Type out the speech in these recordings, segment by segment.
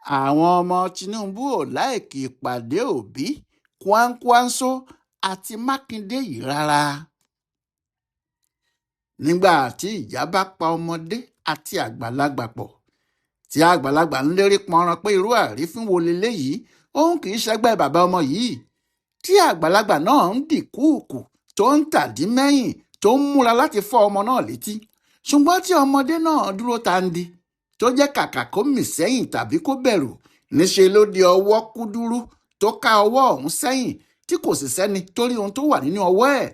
Àwọn ọmọ Tinubu ò láìkí ìpàdé Obi, Kwankwaso àti Makinde yìí rárá. Nígbà tí ìjà bá pa ọmọdé àti àgbàlagbà pọ̀, tí àgbàlagbà ń lérí pọnran pé irú àrífín wo leléyìí, òun kì í ṣẹgbẹ́ bàbá ọmọ yìí. Tí àgbàlagbà náà ń dìkúùkù tó ń tàdí mẹ́yìn tó ń múra láti fọ́ ọmọ náà létí, ṣùgbọ́n tí ọmọdé náà dúró tandi tó jẹ́ kàkà kó mì sẹ́yìn tàbí kó bẹ̀rù, níṣe ló di ọwọ́ kúdúrú tó ká ọwọ́ ọ̀hún sẹ́yìn tí kò sì sẹ́ni tó rí ohun tó wà nínú ọwọ́ ẹ̀.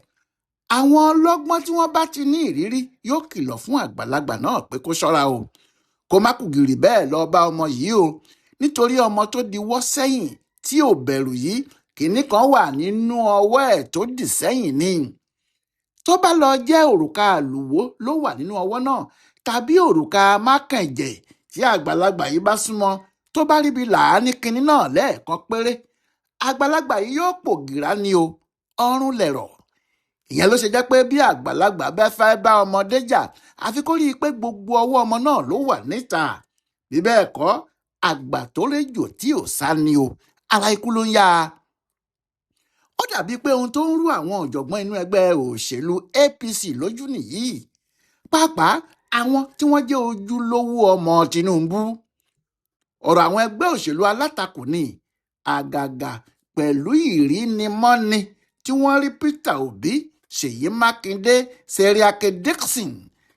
Àwọn ọlọ́gbọ́n tí wọ́n bá ti ní ìrírí yóò kìlọ̀ fún àgbàlagbà náà pé kó ṣọ́ra o, kó má kùgìrì bẹ́ẹ̀ lọ bá ọmọ yìí o, nítorí ọmọ tó diwọ́ sẹ́yìn tí ò bẹ̀rù yìí, kìnní kan wà nínú ọwọ́ ẹ̀ tó dì sẹ́yìn ni. Tó bá lọ jẹ́ òrùka àlùwò ló wà nínú ọwọ́ náà, tàbí òrùka mákànjẹ̀ tí àgbàlagbà yìí bá súnmọ́ tó bá ríbi làá ní kinní náà lẹ́ẹ̀kan péré, àgbàlagbà yìí yóò pògìrá ni o, ọrùn lẹ̀rọ̀. Ìyẹn ló ṣe jẹ́ pé bí àgbàlagbà bá fẹ́ bá ọmọdé jà, àfi kó rí i pé gbogbo ọwọ́ ọmọ náà ló wà níta. Bí bẹ́ẹ̀ kọ́, àgbà tó réjò tí ò sá ni o, ara ikú ló ń yá a. Ó dàbí pé ohun tó ń rú àwọn ọ̀jọ̀gbọ́n inú ẹgbẹ́ òṣèlú APC lójú nìyí, pàápàá àwọn tí wọ́n jẹ́ ojúlówó ọmọ Tinubu. Ọ̀rọ̀ àwọn ẹgbẹ́ òṣèlú alátakò ni, àgàgà pẹ̀lú ìrínimọ́ni tí wọ́n rí Peter Obi, Ṣèyí Mákindé, DICKSON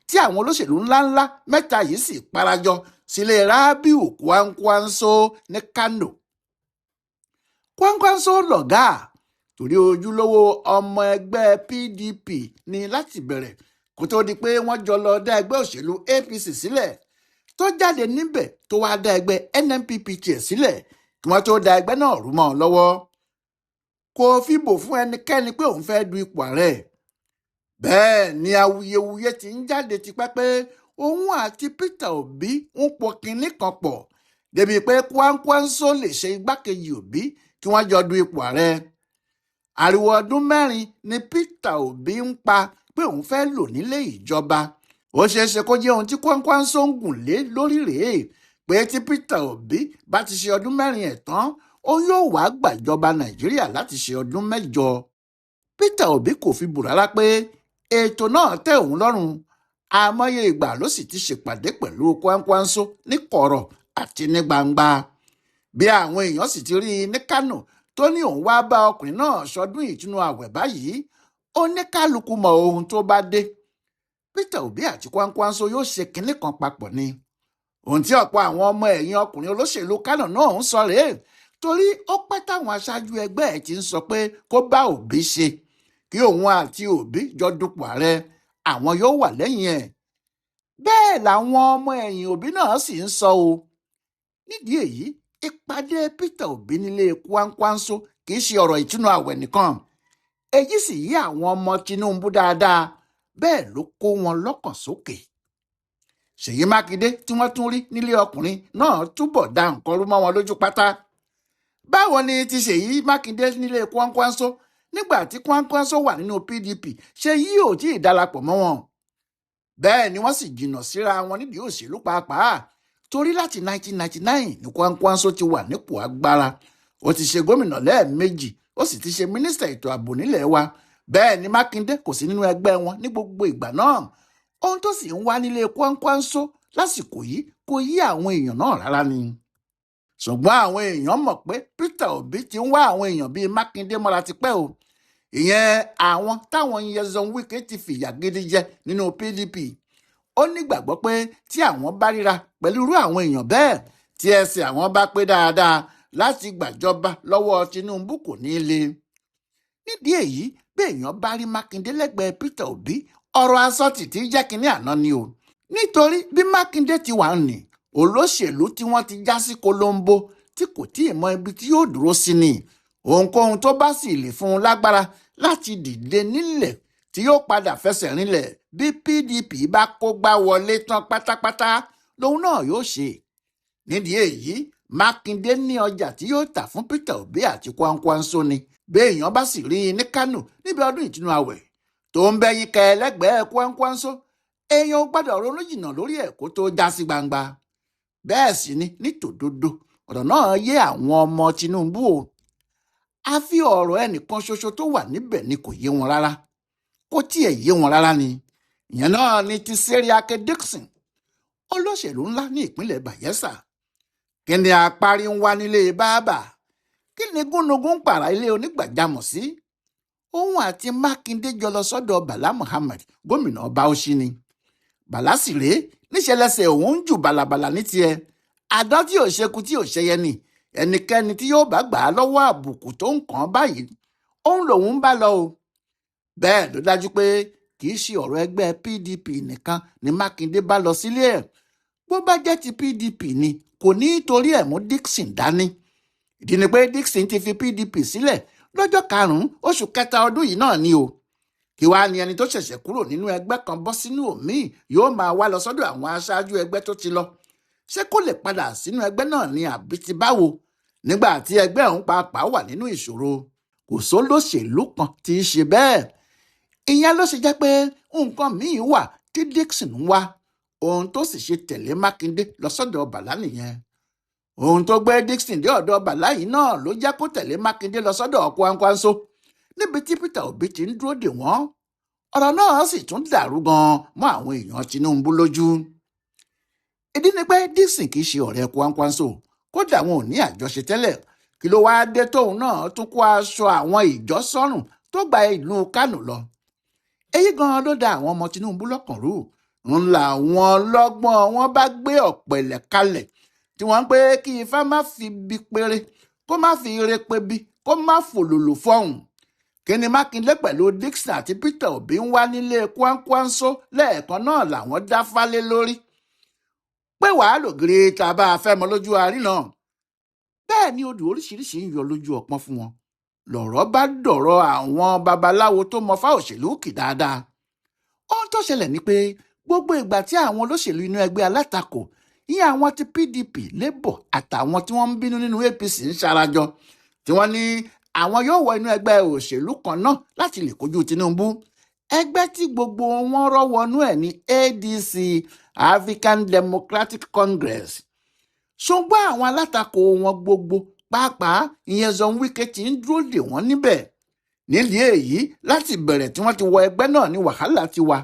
tí àwọn olóṣèlú ńláńlá mẹ́ta yìí sì parajọ sílé Rábíù Kwankwaso ní Kano. Kwankwaso lọ̀gá, torí ojúlówó ọmọ ẹgbẹ́ PDP ní láti bẹ̀rẹ̀ kó tó di pé wọ́n jọ lọ dá ẹgbẹ́ òṣèlú APC sílẹ̀, tó jáde níbẹ̀ tó wá dá ẹgbẹ́ NNPP tiẹ̀ sílẹ̀ kí wọ́n tó dá ẹgbẹ́ náà rú mọ́ ọ lọ́wọ́. Kò fìbò fún ẹnikẹ́ni pé òun fẹ́ du ipò ààrẹ. Bẹ́ẹ̀ ni awuyewuye ti ń jáde tipẹ́ pé òun àti Peter Obi ń po kinní kan pọ̀ débi pé Kwankwaso lè ṣe igbákejì Obi kí wọ́n jọ du ipò ààrẹ. Ariwo ọdún 4 ni Peter Obi ń pa pé òun fẹ́ lò nílé ìjọba. Ó ṣeéṣe kó jẹ́ ohun tí Kwankwaso ń gùn lé lórí rèé, pé tí Peter Obi bá ti ṣe ọdún 4 ẹ̀ tán, òun yóò wá gbàjọba Nàìjíríà láti ṣe ọdún 8. Peter Obi kò fi bù rárá pé ètò náà tẹ́ òun lọ́rùn. Àmọye ìgbà ló sì ti ṣèpàdé pẹ̀lú Kwankwaso ní kọ̀rọ̀ àti ní gbangba. Bí àwọn èèyàn sì ti rí i ní Kano tó ní òun wá bá ọkùnrin náà ṣọdún ìtúnú àwẹ̀ báyìí, oníkálukú mọ ohun tó bá dé. Peter Obi àti Kwankwaso yóò ṣe kinní kan papọ̀ ni. Ohun tí ọ̀pọ̀ àwọn ọmọ ẹ̀yìn ọkùnrin olóṣèlú Kano náà ń sọ rèé, torí ó pẹ́ táwọn aṣáájú ẹgbẹ́ ẹ̀ ti ń sọ pé kó bá Obi ṣe, kí òun àti Obi jọ dupò ààrẹ, àwọn yóò wà lẹ́yìn ẹ̀. Bẹ́ẹ̀ làwọn ọmọ ẹ̀yìn Obi náà sì ń sọ o. Nídìí èyí, ìpàdé Peter Obi nílé Kwankwaso kì í ṣe ọ̀rọ̀ ìtúnú àwẹ̀ nìkan. Èyí sì yí àwọn ọmọ Tinubu dáadáa, bẹ́ẹ̀ ló kó wọn lọ́kàn sókè. Ṣèyí Mákindé tí wọ́n tún rí nílé ọkùnrin náà túbọ̀ dá nǹkan rú mọ́ wọn lójú pátá. Báwo ni ti Ṣèyí Mákindé nílé Kwankwaso nígbà tí Kwankwaso wà nínú PDP ṣe yí ò tí ì darapọ̀ mọ́ wọn? Bẹ́ẹ̀ ni wọ́n sì jìnnà síra wọn nídìí òṣèlú pàápàá, torí láti 1999 ni Kwankwaso ti wà nípò agbára. Ó ti ṣe gómìnà lẹ́ẹ̀mejì, ó sì ti ṣe mínísítà ètò ààbò nílẹ̀ wa. Bẹ́ẹ̀ ni Mákindé kò sí nínú ẹgbẹ́ wọn ní gbogbo ìgbà náà. Ohun tó sì ń wá nílé Kwankwaso lásìkò yìí kò yí àwọn èèyàn náà rárá ni. Ṣùgbọ́n àwọn èèyàn mọ̀ pé Peter Obi ti ń wá àwọn èèyàn bíi Mákindé mọ́ra tipẹ́ o. Ìyẹn àwọn táwọn Nyesom Wike ti fìyà gidi jẹ nínú PDP. Ó nígbàgbọ́ pé tí àwọn bá ríra pẹ̀lú irú àwọn èèyàn bẹ́ẹ̀, tí ẹsẹ̀ àwọn bá pé dáadáa láti gbàjọba lọ́wọ́ Tinubu kò ní le. Nídìí èyí, bí èèyàn bá rí Mákindé lẹ́gbẹ̀ẹ́ Peter Obi, ọ̀rọ̀ asọ́tì tí jẹ́ kínní àná ni o. Nítorí bí Mákindé ti wà ní olóṣèlú tí wọ́n ti já sí kolombo tí kò tí ì mọ ibi tí yóò dúró sí ni. Ohunkóhun tó bá sì lè fún un lágbára láti dìde nílẹ̀ tí yóò padà fẹsẹ̀ rinlẹ̀ bí PDP bá kó gbá wọlé tán pátápátá lòun náà yóò ṣe. Nídìí èyí, Mákindé ní ọjà tí yóò tà fún Peter Obi àti Kwankwaso ni. Bí èèyàn bá sì rí i ní Kano níbi ọdún ìtúnú àwẹ̀ tó ń bẹ́yìn kẹ lẹ́gbẹ̀ẹ́ Kwankwaso, èèyàn ò gbọ́dọ̀ ronú jìnnà lórí ẹ̀ kó tó já sí gbangba. Bẹ́ẹ̀ sì ni ní tòdodo, ọ̀rọ̀ náà yé àwọn ọmọ Tinubu o. Àfi ọ̀rọ̀ ẹnìkan ṣoṣo tó wà níbẹ̀ ni kò yé wọn rárá, kò tiẹ̀ yé wọn rárá ni. Ìyẹn náà ni ti Seriake Dickson, olóṣèlú ńlá ní ìpínlẹ̀ Bayelsa. Kí ni apárí ń wá nílé báábà? Kí ni gúnugún ń pààrà ilé onígbàjámọ̀ sí? Òun àti Makinde jọ lọ sọ́dọ̀ Bala Muhammed, gómìnà Bauchi ni. Bala sì rèé, níṣẹlẹsẹ òun ń jù bàlàbàlà ní tiẹ̀. Àdán tí ò ṣekú tí ò ṣẹyẹ ni. Ẹnikẹ́ni tí yóò bá gbà á lọ́wọ́ àbùkù tó ń kàn án báyìí, òun lòun ń bá lọ o. Bẹ́ẹ̀ ló dájú pé kì í ṣe ọ̀rọ̀ ẹgbẹ́ PDP nìkan ni Makinde bá lọ sílé ẹ̀. Bó bá jẹ́ ti PDP ni, kò ní torí ẹ̀ mú Dickson dání. Ìdí ni pé Dickson ti fi PDP sílẹ̀ lọ́jọ́ 5 oṣù kẹta ọdún yìí náà ni o. Kí wàá ní ẹni tó ṣẹ̀ṣẹ̀ kúrò nínú ẹgbẹ́ kan bọ́ sínú òmíì yóò máa wá lọ sọ́dọ̀ àwọn aṣáájú ẹgbẹ́ tó ti lọ? Ṣé kó lè padà sínú ẹgbẹ́ náà ni àbí ti báwo? Nígbà tí ẹgbẹ́ ọ̀hún pàápàá wà nínú ìṣòro, kò sólóṣèlú kan tí í ṣe bẹ́ẹ̀. Ìyẹn ló ṣe jẹ́ pé nǹkan míì wà tí Dickson ń wá, ohun tó sì ṣe tẹ̀lé Makinde lọ sọ́dọ̀ Bala nìyẹn. Ohun tó gbé Dickson dé ọ̀dọ̀ Bala yìí náà ló jẹ́ kó tẹ̀lé Makinde lọ sọ́dọ̀ Kwankwaso, níbi tí Peter Obi ti ń dúró dè wọ́n. Ọ̀rọ̀ náà sì tún dàrú gan mọ́ àwọn èèyàn Tinubu lójú. Ìdí ni pé Dickson kì í ṣe ọ̀rẹ́ Kwankwaso, kódà wọn ò ní àjọṣe tẹ́lẹ̀. Kí ló wáá dé tóun náà tún kó aṣọ àwọn ìjọ sọ́rùn tó gba ìlú Kánò lọ? Èyí gan ló da àwọn ọmọ Tinubu lọ́kàn rú. Ń la àwọn ọlọ́gbọ́n wọn bá gbé ọ̀pẹ̀lẹ̀ kalẹ̀ tí wọ́n ń pé kí ifá má fi bi péré, kó má fi ire pé bi, kó má fòlòlò fọ́hùn. Kí ni Makinde pẹ̀lú Dickson àti Peter Obi ń wá nílé Kwankwaso lẹ́ẹ̀kan náà làwọn dá fálé lórí? Pé wàá lògiri tá a bá a fẹ́ mọ lójú arí náà. Bẹ́ẹ̀ ni odò oríṣiríṣi ń yọ lójú ọpọ́n fún wọn. Lọ̀rọ̀ bá dọ̀rọ̀ àwọn babaláwo tó mọ fá òṣèlú kì dáadáa. Ohun tó ṣẹlẹ̀ ni pé gbogbo ìgbà tí àwọn olóṣèlú inú ẹgbẹ́ alátakò, ìyẹn àwọn ti PDP, Labour àtàwọn tí wọ́n ń bínú nínú APC ń ṣarajọ, tí wọ́n ní àwọn yóò wọ inú ẹgbẹ́ òṣèlú kan náà láti lè kojú Tinubu, ẹgbẹ́ tí gbogbo wọn rọ́ wọnú ẹ̀ ní ADC, African Democratic Congress. Ṣùgbọ́n àwọn alátakò wọn gbogbo, pàápàá ìyẹn John Wike, ti ń dúró dè wọ́n níbẹ̀. Nídìí èyí, láti bẹ̀rẹ̀ tí wọ́n ti wọ ẹgbẹ́ náà ní wàhálà ti wà.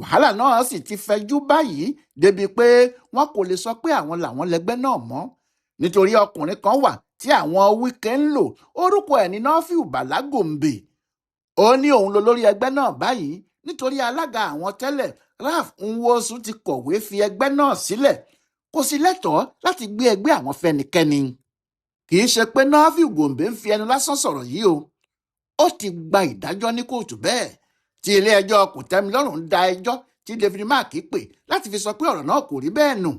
Wàhálà náà sì ti fẹjú báyìí débi pé wọn kò lè sọ pé àwọn làwọn lẹgbẹ́ náà mọ́, nítorí ọkùnrin kan wà tí àwọn Wike ń lò, orúkọ ẹ̀ ní Nafiu Bala Gombe. Ó ní òun ló lórí ẹgbẹ́ náà báyìí nítorí alága àwọn tẹ́lẹ̀ Ralph Nwosu ti kọ̀wé fi ẹgbẹ́ náà sílẹ̀. Kò sí lẹ́tọ̀ọ́ láti gbé ẹgbẹ́ àwọn fẹ́nikẹ́ni. Kì í ṣe pé Nafiu Gombe ń fi ẹnu lásán sọ̀rọ̀ yìí o. Ó ti gba ìdájọ́ ní kóòtù bẹ́ẹ̀, tí ilé ẹjọ́ kòtẹ́milọ́rùn ń da ẹjọ́ tí David Mark pè láti fi sọ pé ọ̀rọ̀ náà kò rí bẹ́ẹ̀ nù.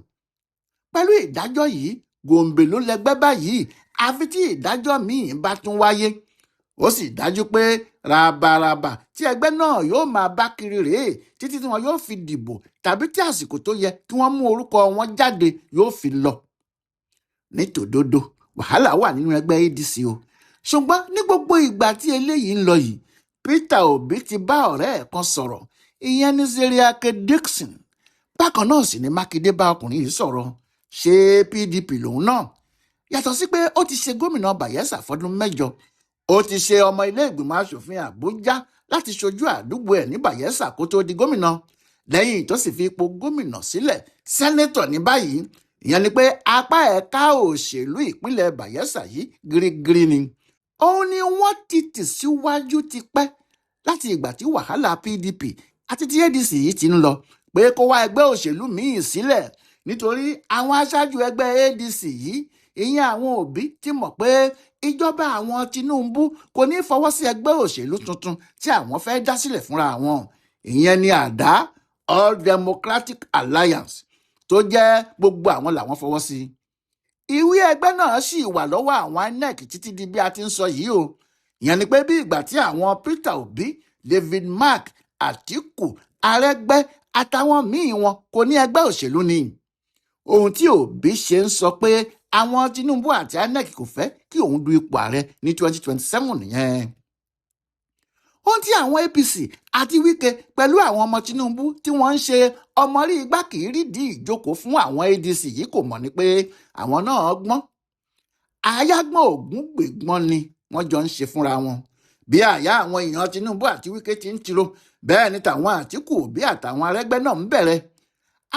Pẹ̀lú ìdájọ́ yìí, Gombe ló lẹgbẹ́ báyìí, àfi tí ìdájọ́ míì bá tún wáyé. Ó sì dájú pé rabaraba tí ẹgbẹ́ náà yóò máa bá kiri rèé títí tí wọn yóò fi dìbò, tàbí tí àsìkò tó yẹ kí wọ́n mú orúkọ wọn jáde yóò fi lọ. Nítòdodo, wàhálà wà nínú ẹgbẹ́ ADC o. Ṣùgbọ́n ní gbogbo ìgbà tí eléyìí ń lọ yìí, Peter Obi ti bá ọ̀rẹ́ ẹ̀ kan sọ̀rọ̀, ìyẹn ní Seriake Dickson. Bákan náà sì ni Makinde bá ọkùnrin yìí sọ̀rọ̀. Ṣé PDP lòun náà? Yàtọ̀ sí pé ó ti ṣe gómìnà Bayelsa fọdún 7, ó ti ṣe ọmọ ilé ìgbìmọ̀ asòfin Àbújá láti ṣojú àdúgbò ẹ̀ ní Bayelsa kó tó di gómìnà. Lẹ́yìn tó sì fi ipò gómìnà sílẹ̀, sẹ́nétọ̀ ní báyìí. Ìyẹn ni pé apá ẹ̀ka òṣèlú ìpínlẹ̀ Bayelsa yìí gírígírí ni. Òun ni wọ́n ti tì síwájú ti pẹ́, láti ìgbà tí wàhálà PDP àti ti ADC yìí ti ń lọ, pé kó wá ẹgbẹ́ òṣèlú míì sílẹ̀, nítorí àwọn aṣáájú ẹgbẹ́ ADC yìí, ìyẹn àwọn Obi, ti mọ̀ pé ìjọba àwọn Tinubu kò ní fọwọ́ sí ẹgbẹ́ òṣèlú tuntun tí àwọn fẹ́ dá sílẹ̀ fúnra wọn. Ìyẹn ni àdá All Democratic Alliance, tó jẹ́ gbogbo àwọn làwọn fọwọ́ sí. Ìwé ẹgbẹ́ náà sì wà lọ́wọ́ àwọn INEC títí di bí a ti ń sọ yìí o. Ìyẹn ni pé bí ìgbà tí àwọn Peter Obi, David Mark, Atiku, Arẹ́gbẹ́ àtàwọn míì wọn kò ní ẹgbẹ́ òṣèlú ni. Ohun tí Obi ṣe ń sọ pé àwọn Tinubu àti INEC kò fẹ́ kí òun du ipò ààrẹ ní 2027 nìyẹn. Ohun tí àwọn APC àti Wike pẹ̀lú àwọn ọmọ Tinubu tí wọ́n ń ṣe ọmọrí igbá kì í rídìí ìjókòó fún àwọn ADC yìí kò mọ̀ ni pé àwọn náà gbọ́n. àyágbọ́n ògún gbègbọ́n ni wọ́n jọ ń ṣe fúnra wọn. Bí àyà àwọn èèyàn Tinubu àti Wike ti ń tiro, bẹ́ẹ̀ ni tàwọn Àtíkù Òbí àtàwọn Arẹ́gbẹ́ náà ń bẹ̀rẹ̀.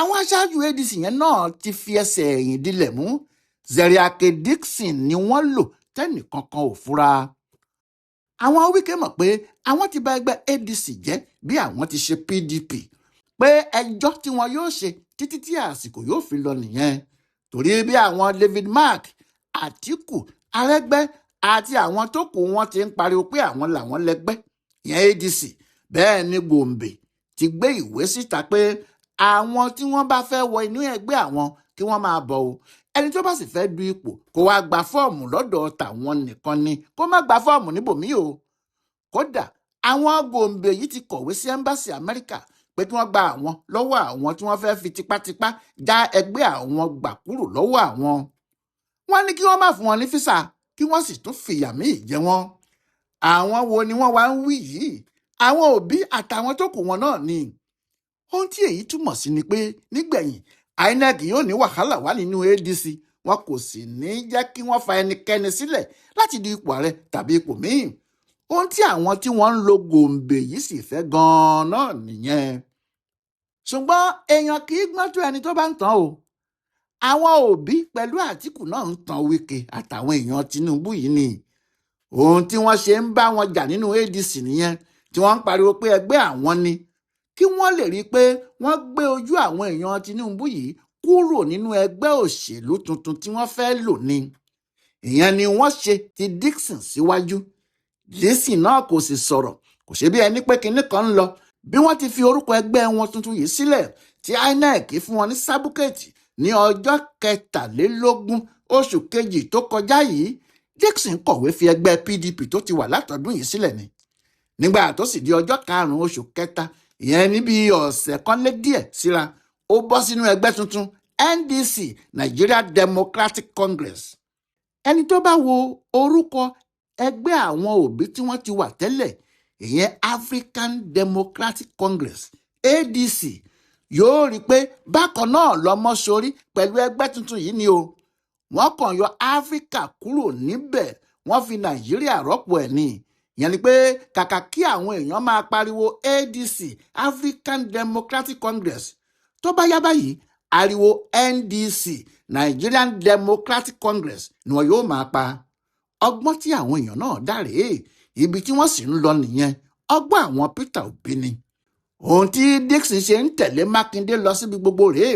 Àwọn aṣáájú ADC yẹn náà ti fi ẹsẹ̀ ẹ̀yìn dilẹ̀ mú. Zeriake DICKSON ni wọ́n lò tẹ́nìkankan ò fura. Àwọn Wike mọ̀ pé àwọn ti bà ẹgbẹ́ ADC jẹ́ bí àwọn ti ṣe PDP, pé ẹjọ́ tí wọn yóò ṣe títí tí àsìkò yóò fi lọ nìyẹn. Torí bí àwọn David Mark, Àtíkù, Arẹ́gbẹ́ àti àwọn tó kù wọn ti ń pariwo pé àwọn làwọn lẹgbẹ́ ìyẹn ADC, bẹ́ẹ̀ ni Gombe ti gbé ìwé síta pé àwọn tí wọ́n bá fẹ́ wọ inú ẹgbẹ́ àwọn kí wọ́n máa bọ̀ o. Ẹni tó bá sì fẹ́ du ipò kó wá gba fọ́ọ̀mù lọ́dọ̀ tàwọn nìkan ni, kó má gba fọ́ọ̀mù níbòmíì o. Kódà àwọn Gombe yìí ti kọ̀wé sí ẹ́mbásì Amẹ́ríkà pé kí wọ́n gba àwọn lọ́wọ́ àwọn tí wọ́n fẹ́ fi tipátipá já ẹgbẹ́ àwọn gbà kúrò lọ́wọ́ àwọn. Wọ́n ní kí wọ́n má fún wọn ní físà, kí wọ́n sì tún fìyà míì jẹ wọ́n. Àwọn wo ni wọ́n wá ń wí yìí? Àwọn Òbí àtàwọn tó kù wọn náà ni. Ohun tí èyí túmọ̀ sí ni pé nígbẹ̀yìn INEC yóò ní wàhálà wà nínú ADC, wọn kò sì ní jẹ́ kí wọ́n fa ẹnikẹ́ni sílẹ̀ láti di ipò ààrẹ tàbí ipò míì. Ohun tí àwọn tí wọ́n ń lo Gombe yìí sì fẹ́ gan-an náà nìyẹn. Ṣùgbọ́n èèyàn kì í gbọ́n tó ẹni tó bá ń tàn o. Àwọn Òbí pẹ̀lú Àtíkù náà ń tan Wike àtàwọn èèyàn Tinubu yìí ni. Ohun tí wọ́n ṣe ń bá wọn jà nínú ADC nìyẹn, tí wọ́n ń pariwo pé ẹgbẹ́ àwọn ni, kí wọ́n lè rí i pé wọ́n gbé ojú àwọn èèyàn Tinubu yìí kúrò nínú ẹgbẹ́ òṣèlú tuntun tí wọ́n fẹ́ lò ní. Ìyẹn ni wọ́n ṣe ti DICKSON síwájú. DICKSON náà kò sì sọ̀rọ̀, kò ṣe bí ẹni pé kinní kan ń lọ. Bí wọ́n ti fi orúkọ ẹgbẹ́ wọn tuntun yìí sílẹ̀, tí INEC fún wọn ní sábúkẹ́ẹ̀tì ní ọjọ́ 23 oṣù kejì tó kọjá yìí, DICKSON kọ̀wé fi ẹgbẹ́ PDP tó ti wà látọdún yìí sílẹ̀ ni. Nígbà tó sì di ọjọ́ 5 oṣù kẹta, ìyẹn níbi ọ̀sẹ̀ kan lé díẹ̀ síra, ó bọ́ sínú ẹgbẹ́ tuntun NDC, Nigeria Democratic Congress. Ẹni tó bá wo orúkọ ẹgbẹ́ àwọn Òbí tí wọ́n ti wà tẹ́lẹ̀, ìyẹn African Democratic Congress ADC, yóò rí i pé bákan náà lọmọ sórí pẹ̀lú ẹgbẹ́ tuntun yìí ni o. Wọ́n kàn yọ Áfíríkà kúrò níbẹ̀, wọ́n fi Nàìjíríà rọ́pò ẹ̀ ni. Ìyẹn ni pé kàkà kí àwọn èèyàn máa pariwo ADC, African Democratic Congress, tó bá yá báyìí ariwo NDC, Nigerian Democratic Congress ni wọn yóò máa pa. Ọgbọ́n tí àwọn èèyàn náà dá rèé, ibi tí wọ́n sì ń lọ nìyẹn. Ọgbọ́n àwọn Peter Obi ni. Ohun tí DICKSON ṣe ń tẹ̀lé Makinde lọ síbi gbogbo rèé,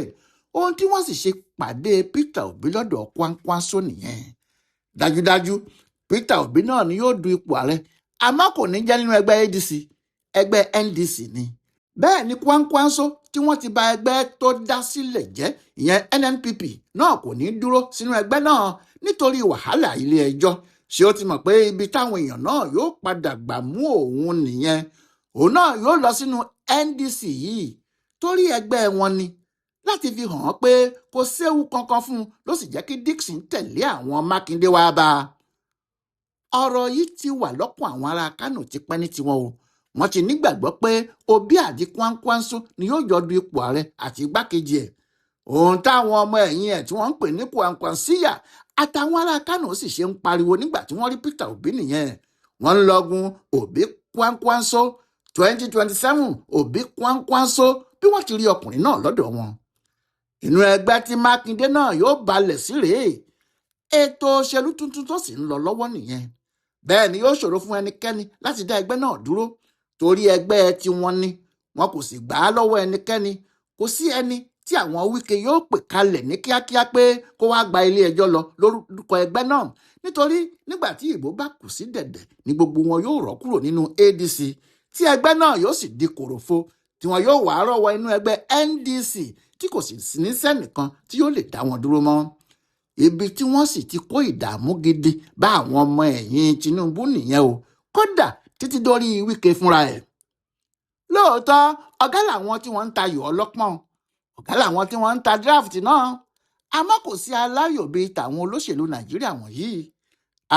ohun tí wọ́n sì ṣe pàdé Peter Obi lọ́dọ̀ Kwankwaso nìyẹn. Dájúdájú Peter Obi náà ni yóò du ipò ààrẹ, àmọ́ kò ní jẹ́ nínú ẹgbẹ́ ADC, ẹgbẹ́ NDC ni. Bẹ́ẹ̀ ni Kwankwaso tí wọ́n ti bà ẹgbẹ́ tó dá sílẹ̀ jẹ́, ìyẹn NNPP, náà kò ní dúró sínú ẹgbẹ́ náà nítorí wàhálà ilé ẹjọ́. Ṣé ó ti mọ̀ pé ibi táwọn èèyàn náà yóò padà gbà mú òun nìyẹn? Òun náà yóò lọ sínú NDC yìí torí ẹgbẹ́ wọn ni, láti fi hàn pé kò séwu kankan fún un, ló sì jẹ́ kí DICKSON tẹ̀lé àwọn Makinde wá bá a. Ọ̀rọ̀ yìí ti wà lọ́kàn àwọn ará Kánò ti pẹ́ ní tiwọn o. Wọ́n ti nígbàgbọ́ pé Obi àti Kwankwaso ni yóò jọ du ipò ààrẹ àti igbákejì ẹ̀. Ohun táwọn ọmọ ẹ̀yìn ẹ̀ tí wọ́n ń pè ní Kwankwasia àtàwọn ará Kánò sì ṣe ń pariwo nígbà tí wọ́n rí Peter Obi nìyẹn. Wọ́n ń lọgun Obi Kwankwaso 2027, Obi Kwankwaso, bí wọ́n ti rí ọkùnrin náà lọ́dọ̀ wọn. Inú ẹgbẹ́ tí Makinde náà yóò balẹ̀ sí rèé. Ètò òṣèlú tuntun tó sì ń lọ lọ́wọ́ nìyẹn. Bẹ́ẹ̀ ni yóò ṣòro fún ẹnikẹ́ni láti dá ẹgbẹ́ náà dúró, torí ẹgbẹ́ tí wọ́n ní, wọn kò sì gbà á lọ́wọ́ ẹnikẹ́ni. Kò sí ẹni tí àwọn Wike yóò pè kalẹ̀ ní kíákíá pé kó wá gba ilé ẹjọ́ lọ lórúkọ ẹgbẹ́ náà, nítorí nígbà tí ìbò bá kù sí dẹ̀dẹ̀ ni gbogbo wọn yóò rọ́ kúrò nínú ADC, tí ẹgbẹ́ náà yóò sì di kòròfo, tí wọn yóò wá rọ́wọ́ inú ẹgbẹ́ NDC tí kò sì ní sẹ́nìkan tí yóò lè dá wọn dúró mọ́. Ibi tí wọ́n sì ti kó ìdààmú gidi bá àwọn ọmọ ẹ̀yìn Tinubu nìyẹn o, kódà títí dórí Wike fúnra ẹ̀. Lóòótọ́ ọ̀gá làwọn tí wọ́n ń tayò ọlọ́pọ́n, ọ̀gá làwọn tí wọ́n ń ta draft náà, àmọ́ kò sí aláyò bíi tàwọn olóṣèlú Nàìjíríà wọ̀nyí.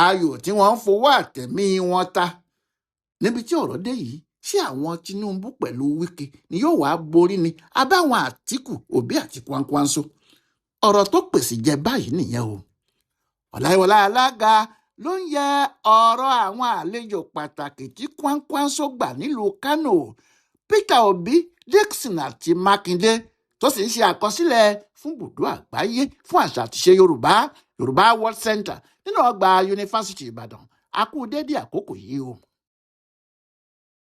Ayò tí wọ́n ń fowó àtẹ̀mí wọn ta. Níbi tí ọ̀rọ̀ dé yìí, ṣé àwọn Tinubu pẹ̀lú Wike ni yóò wá borí ni àbáwọn Àtíkù, Òbí àti Kwankwaso? Ọ̀rọ̀ tó pèsè jẹ báyìí nìyẹn o. Ọláyíwọlá alága ló ń yẹ ọ̀rọ̀ àwọn àlejò pàtàkì tí Kwankwaso gbà nílùú Kánò, Peter Obi, DICKSON àti Makinde, tó sì ń ṣe àkọsílẹ̀ fún ibùdó àgbáyé fún àṣà àti ìṣe Yorùbá World Center nínú ọgbà yunifásitì Ìbàdàn. A kú dédé àkókò yìí o.